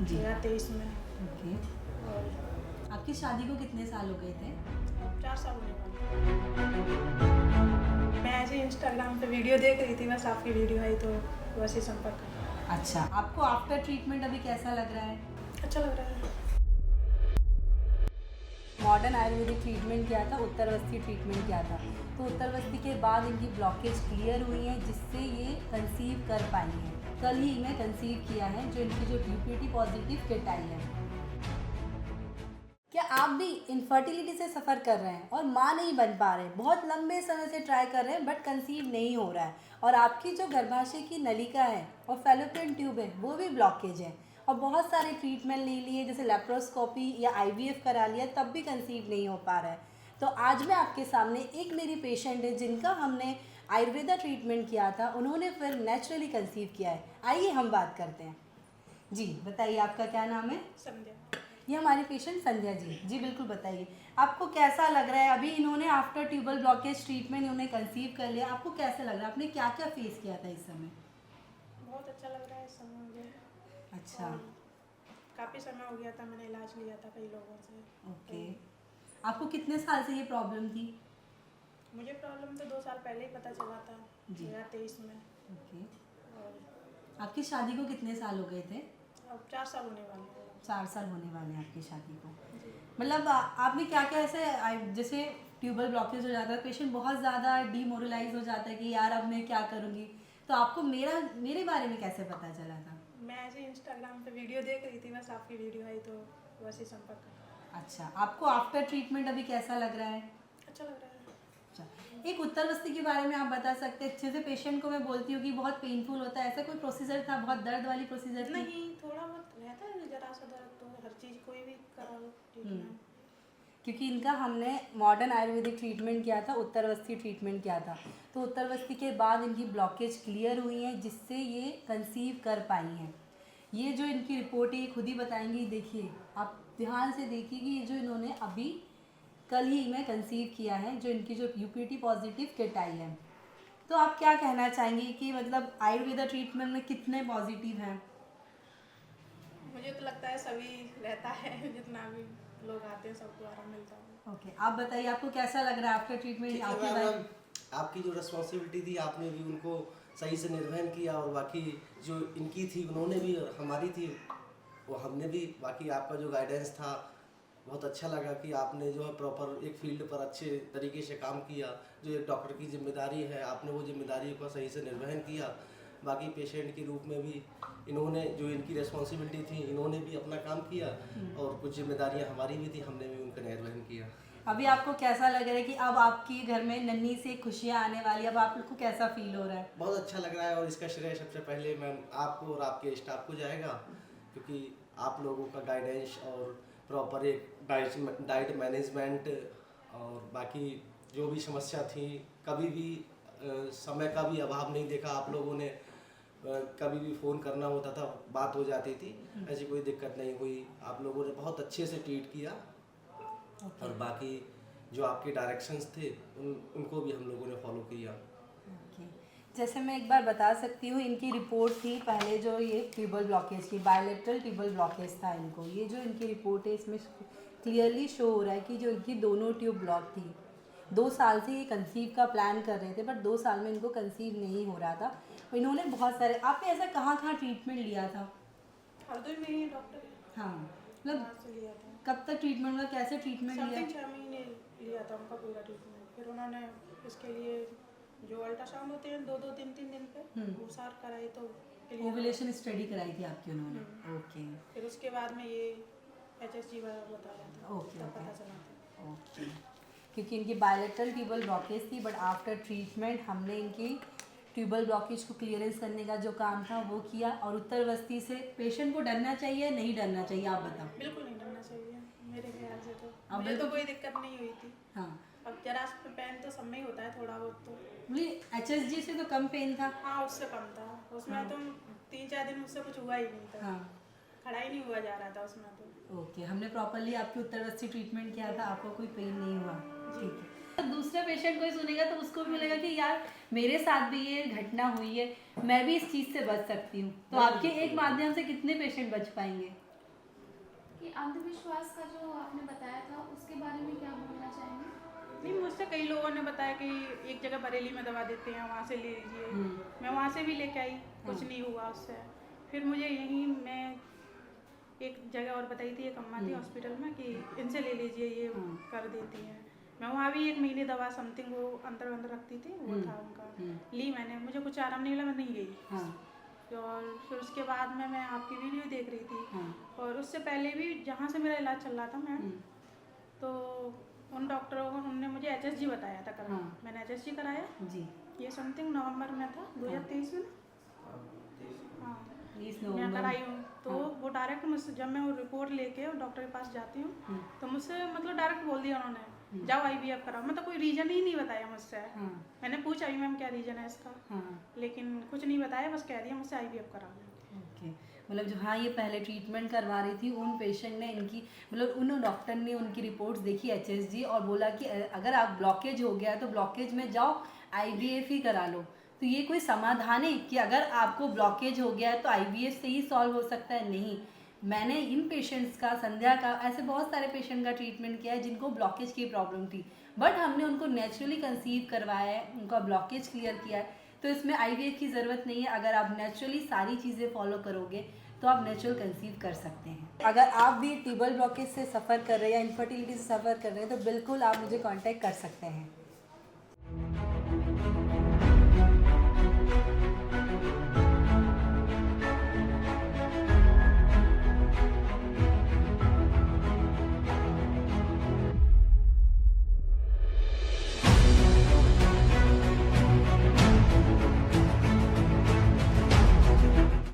जी। 2023 में। ओके। और आपकी शादी को कितने साल हो गए थे? 4 साल होने वाले। मैं ऐसे ही इंस्टाग्राम पे वीडियो देख रही थी, बस आपकी वीडियो आई तो वैसे संपर्क कर। अच्छा, आपको आफ्टर ट्रीटमेंट अभी कैसा लग रहा है? अच्छा लग रहा है। मॉडर्न आयुर्वेदिक ट्रीटमेंट किया था, उत्तरवस्थी ट्रीटमेंट किया था, तो उत्तरवस्थी के बाद इनकी ब्लॉकेज क्लियर हुई है, जिससे ये कंसीव कर पाई हैं। कल ही इन्हें कंसीव किया है, जो इनकी जो यूपीटी पॉजिटिव किट आई है। क्या आप भी इनफर्टिलिटी से सफ़र कर रहे हैं और माँ नहीं बन पा रहे हैं, बहुत लंबे समय से ट्राई कर रहे हैं बट कंसीव नहीं हो रहा है, और आपकी जो गर्भाशय की नलिका है और फैलोपियन ट्यूब है वो भी ब्लॉकेज है, और बहुत सारे ट्रीटमेंट ले लिए जैसे लेप्रोस्कोपी या आईवीएफ करा लिया तब भी कंसीव नहीं हो पा रहा है, तो आज मैं आपके सामने एक मेरी पेशेंट है जिनका हमने आयुर्वेदा ट्रीटमेंट किया था, उन्होंने फिर नेचुरली कंसीव किया है। आइए हम बात करते हैं। जी बताइए, आपका क्या नाम है? समझे। ये हमारी पेशेंट संध्या जी। जी बिल्कुल बताइए, आपको कैसा लग रहा है? अभी इन्होंने आफ्टर ट्यूबल ब्लॉकेज ट्रीटमेंट इन्होंने कंसीव कर लिया, आपको कैसा लग रहा है? आपने क्या क्या फेस किया था इस समय? बहुत अच्छा लग रहा है इस समय मुझे। अच्छा। और काफ़ी समय हो गया था, मैंने इलाज लिया था कई लोगों से। ओके। आपको कितने साल से ये प्रॉब्लम थी? मुझे प्रॉब्लम तो 2 साल पहले ही पता चला था, जी। 2023 में। ओके। और आपकी शादी को कितने साल हो गए थे? अब 4 साल होने वाले हैं। 4 साल होने वाले हैं आपकी शादी को। जी। मतलब आपने क्या क्या ऐसे जैसे ट्यूबल ब्लॉकेज हो जाता है, पेशेंट बहुत ज़्यादा डीमोरलाइज हो जाता है कि यार अब मैं क्या करूँगी, तो आपको मेरे बारे में कैसे पता चला था? मैं ऐसे ही इंस्टाग्राम पे वीडियो देख रही थी, बस आपकी वीडियो आई तो वैसे ही संपर्क कर। अच्छा, आपको आफ्टर ट्रीटमेंट अभी कैसा लग रहा है? अच्छा लग रहा है। अच्छा, एक उत्तरवस्थी के बारे में आप बता सकते हैं अच्छे से? पेशेंट को मैं बोलती हूँ कि बहुत पेनफुल होता है, ऐसा कोई प्रोसीजर था, बहुत दर्द वाली प्रोसीजर थी? नहीं, थोड़ा बहुत रहता है जरा सा दर्द, तो हर चीज़ कोई भी कराओ ट्रीटमेंट। क्योंकि इनका हमने मॉडर्न आयुर्वेदिक ट्रीटमेंट किया था, उत्तरवस्थी ट्रीटमेंट किया था, तो उत्तरवस्थी के बाद इनकी ब्लॉकेज क्लियर हुई है, जिससे ये कंसीव कर पाई हैं। ये जो इनकी रिपोर्ट है ये खुद ही बताएंगी। देखिए, आप ध्यान से देखिए कि ये जो इन्होंने अभी कल ही में कंसीव किया है, जो इनकी जो यूपीटी पॉजिटिव किट आई है, तो आप क्या कहना चाहेंगी कि मतलब आयुर्वेदा ट्रीटमेंट में कितने पॉजिटिव हैं? मुझे तो लगता है सभी रहता है, जितना भी लोग आते हैं सबको आराम मिलता है। ओके, आप बताइए आपको कैसा लग रहा है आफ्टर ट्रीटमेंट? ठीक है आपके मैम, बारे आपकी जो रिस्पॉन्सिबिलिटी थी आपने भी उनको सही से निर्वहन किया, और बाकी जो इनकी थी उन्होंने भी, और हमारी थी वो हमने भी, बाकी आपका जो गाइडेंस था बहुत अच्छा लगा कि आपने जो है प्रॉपर एक फील्ड पर अच्छे तरीके से काम किया। जो एक डॉक्टर की जिम्मेदारी है आपने वो जिम्मेदारी को सही से निर्वहन किया। बाकी पेशेंट के रूप में भी इन्होंने जो इनकी रिस्पॉन्सिबिलिटी थी इन्होंने भी अपना काम किया, और कुछ जिम्मेदारियां हमारी भी थी, हमने भी उनका निर्वहन किया। अभी आपको कैसा लग रहा है कि अब आपकी घर में नन्ही से खुशियाँ आने वाली, अब आपको कैसा फील हो रहा है? बहुत अच्छा लग रहा है, और इसका श्रेय सबसे पहले मैम आपको और आपके स्टाफ को जाएगा, क्योंकि आप लोगों का गाइडेंस और प्रॉपर एक डाइट मैनेजमेंट, और बाकी जो भी समस्या थी कभी भी समय का भी अभाव नहीं देखा आप लोगों ने। कभी भी फ़ोन करना होता था बात हो जाती थी, ऐसी कोई दिक्कत नहीं हुई। आप लोगों ने बहुत अच्छे से ट्रीट किया, और बाकी जो आपके डायरेक्शंस थे उनको भी हम लोगों ने फॉलो किया। ओके। जैसे मैं एक बार बता सकती हूँ, इनकी रिपोर्ट थी पहले जो ये ट्यूबल ब्लॉकेज की, बायलेटरल ट्यूबल ब्लॉकेज था इनको। ये जो इनकी रिपोर्ट है इसमें क्लियरली शो हो रहा है कि जो इनकी दोनों ट्यूब ब्लॉक थी, 2 साल से ये कंसीव का प्लान कर रहे थे, बट 2 साल में इनको कंसीव नहीं हो रहा था। इन्होंने बहुत सारे, आपने ऐसा कहाँ कहाँ ट्रीटमेंट लिया था? हरदोई में ही डॉक्टर है, हाँ, मतलब वहाँ से लिया था। कब तक ट्रीटमेंट हुआ, कैसे ट्रीटमेंट लिया? समथिंग 6 महीने लिया था उनका पूरा ट्रीटमेंट। फिर उन्होंने इसके लिए जो अल्ट्रासाउंड होते हैं 2-2 3-3 दिन पे वो सार कराए तो clear हुआ। ओवुलेशन स्टडी कराई थी आपकी उन्होंने? ओके फिर उसके बाद में ये HSG बताया था, ओके तब ओके पता चला था। ओके। क्योंकि इनकी बायलेटरल ट्यूबल ब्लॉकेज थी, बट आफ्टर ट्रीटमेंट हमने इनकी ट्यूबल ब्लॉकेज को क्लियरेंस करने का जो काम था वो किया। और उत्तरवस्थी से पेशेंट को डरना चाहिए नहीं डरना चाहिए, आप बताओ। बिल्कुल नहीं डरना चाहिए मेरे ख्याल से, तो अब मुझे तो बिल्कुल- कोई दिक्कत नहीं हुई थी। हाँ, अब जरा पेन तो सब में ही होता है थोड़ा बहुत, तो बोलिए HSG से तो कम पेन था? हाँ उससे कम था। उसमें तो 3-4 दिन मुझसे कुछ हुआ ही नहीं था, हाँ, खड़ा ही नहीं हुआ जा रहा था उसमें तो। ओके। हमने प्रॉपरली आपकी उत्तरवस्थी ट्रीटमेंट किया था, आपको कोई पेन नहीं हुआ? ठीक है। तो दूसरे पेशेंट कोई सुनेगा तो उसको भी मिलेगा कि यार मेरे साथ भी ये घटना हुई है, मैं भी इस चीज़ से बच सकती हूँ। तो आपके एक माध्यम से कितने पेशेंट बच पाएंगे? कि अंधविश्वास का जो आपने बताया था उसके बारे में क्या बोलना चाहेंगे? नहीं, मुझसे कई लोगों ने बताया कि एक जगह बरेली में दवा देते हैं, वहाँ से ले लीजिए। मैं वहाँ से भी लेके आई, कुछ नहीं हुआ उससे। फिर मुझे यहीं मैं एक जगह और बताई थी, एक अम्मा थी हॉस्पिटल में, कि इनसे ले लीजिए, ये कर देती हैं। मैं वहाँ भी 1 महीने दवा समथिंग वो अंदर अंदर रखती थी, वो था उनका, ली मैंने, मुझे कुछ आराम नहीं मिला, मैं नहीं गई। और फिर उसके बाद में मैं आपकी वीडियो देख रही थी, और उससे पहले भी जहाँ से मेरा इलाज चल रहा था मैम, तो उन डॉक्टरों को उन्होंने मुझे HSG बताया था कराया। मैंने HSG कराया जी। ये समथिंग नवंबर में था, 2023 में। हाँ, मैं कराई हूँ। तो वो डायरेक्ट मुझसे, जब मैं वो रिपोर्ट लेके डॉक्टर के पास जाती हूँ, तो मुझसे मतलब डायरेक्ट बोल दिया उन्होंने, जाओ IVF कराओ। मतलब कोई रीजन ही नहीं बताया मुझसे। मैंने पूछा भी मैम क्या रीजन है इसका, लेकिन कुछ नहीं बताया, बस कह दिया मुझसे IVF कराओ। ओके, मतलब जो हाँ ये पहले ट्रीटमेंट करवा रही थी उन पेशेंट ने इनकी मतलब उन डॉक्टर ने उनकी रिपोर्ट्स देखी HSG और बोला कि अगर आप ब्लॉकेज हो गया है तो ब्लॉकेज में जाओ IVF ही करा लो। तो ये कोई समाधान है कि अगर आपको ब्लॉकेज हो गया है तो IVF से ही सॉल्व हो सकता है? नहीं। मैंने इन पेशेंट्स का, संध्या का, ऐसे बहुत सारे पेशेंट का ट्रीटमेंट किया है जिनको ब्लॉकेज की प्रॉब्लम थी, बट हमने उनको नेचुरली कंसीव करवाया है, उनका ब्लॉकेज क्लियर किया है। तो इसमें IVF की ज़रूरत नहीं है। अगर आप नेचुरली सारी चीज़ें फॉलो करोगे तो आप नेचुरल कंसीव कर सकते हैं। अगर आप भी ट्यूबल ब्लॉकेज से सफ़र कर रहे हैं या इनफर्टिलिटी से सफ़र कर रहे हैं तो बिल्कुल आप मुझे कांटेक्ट कर सकते हैं।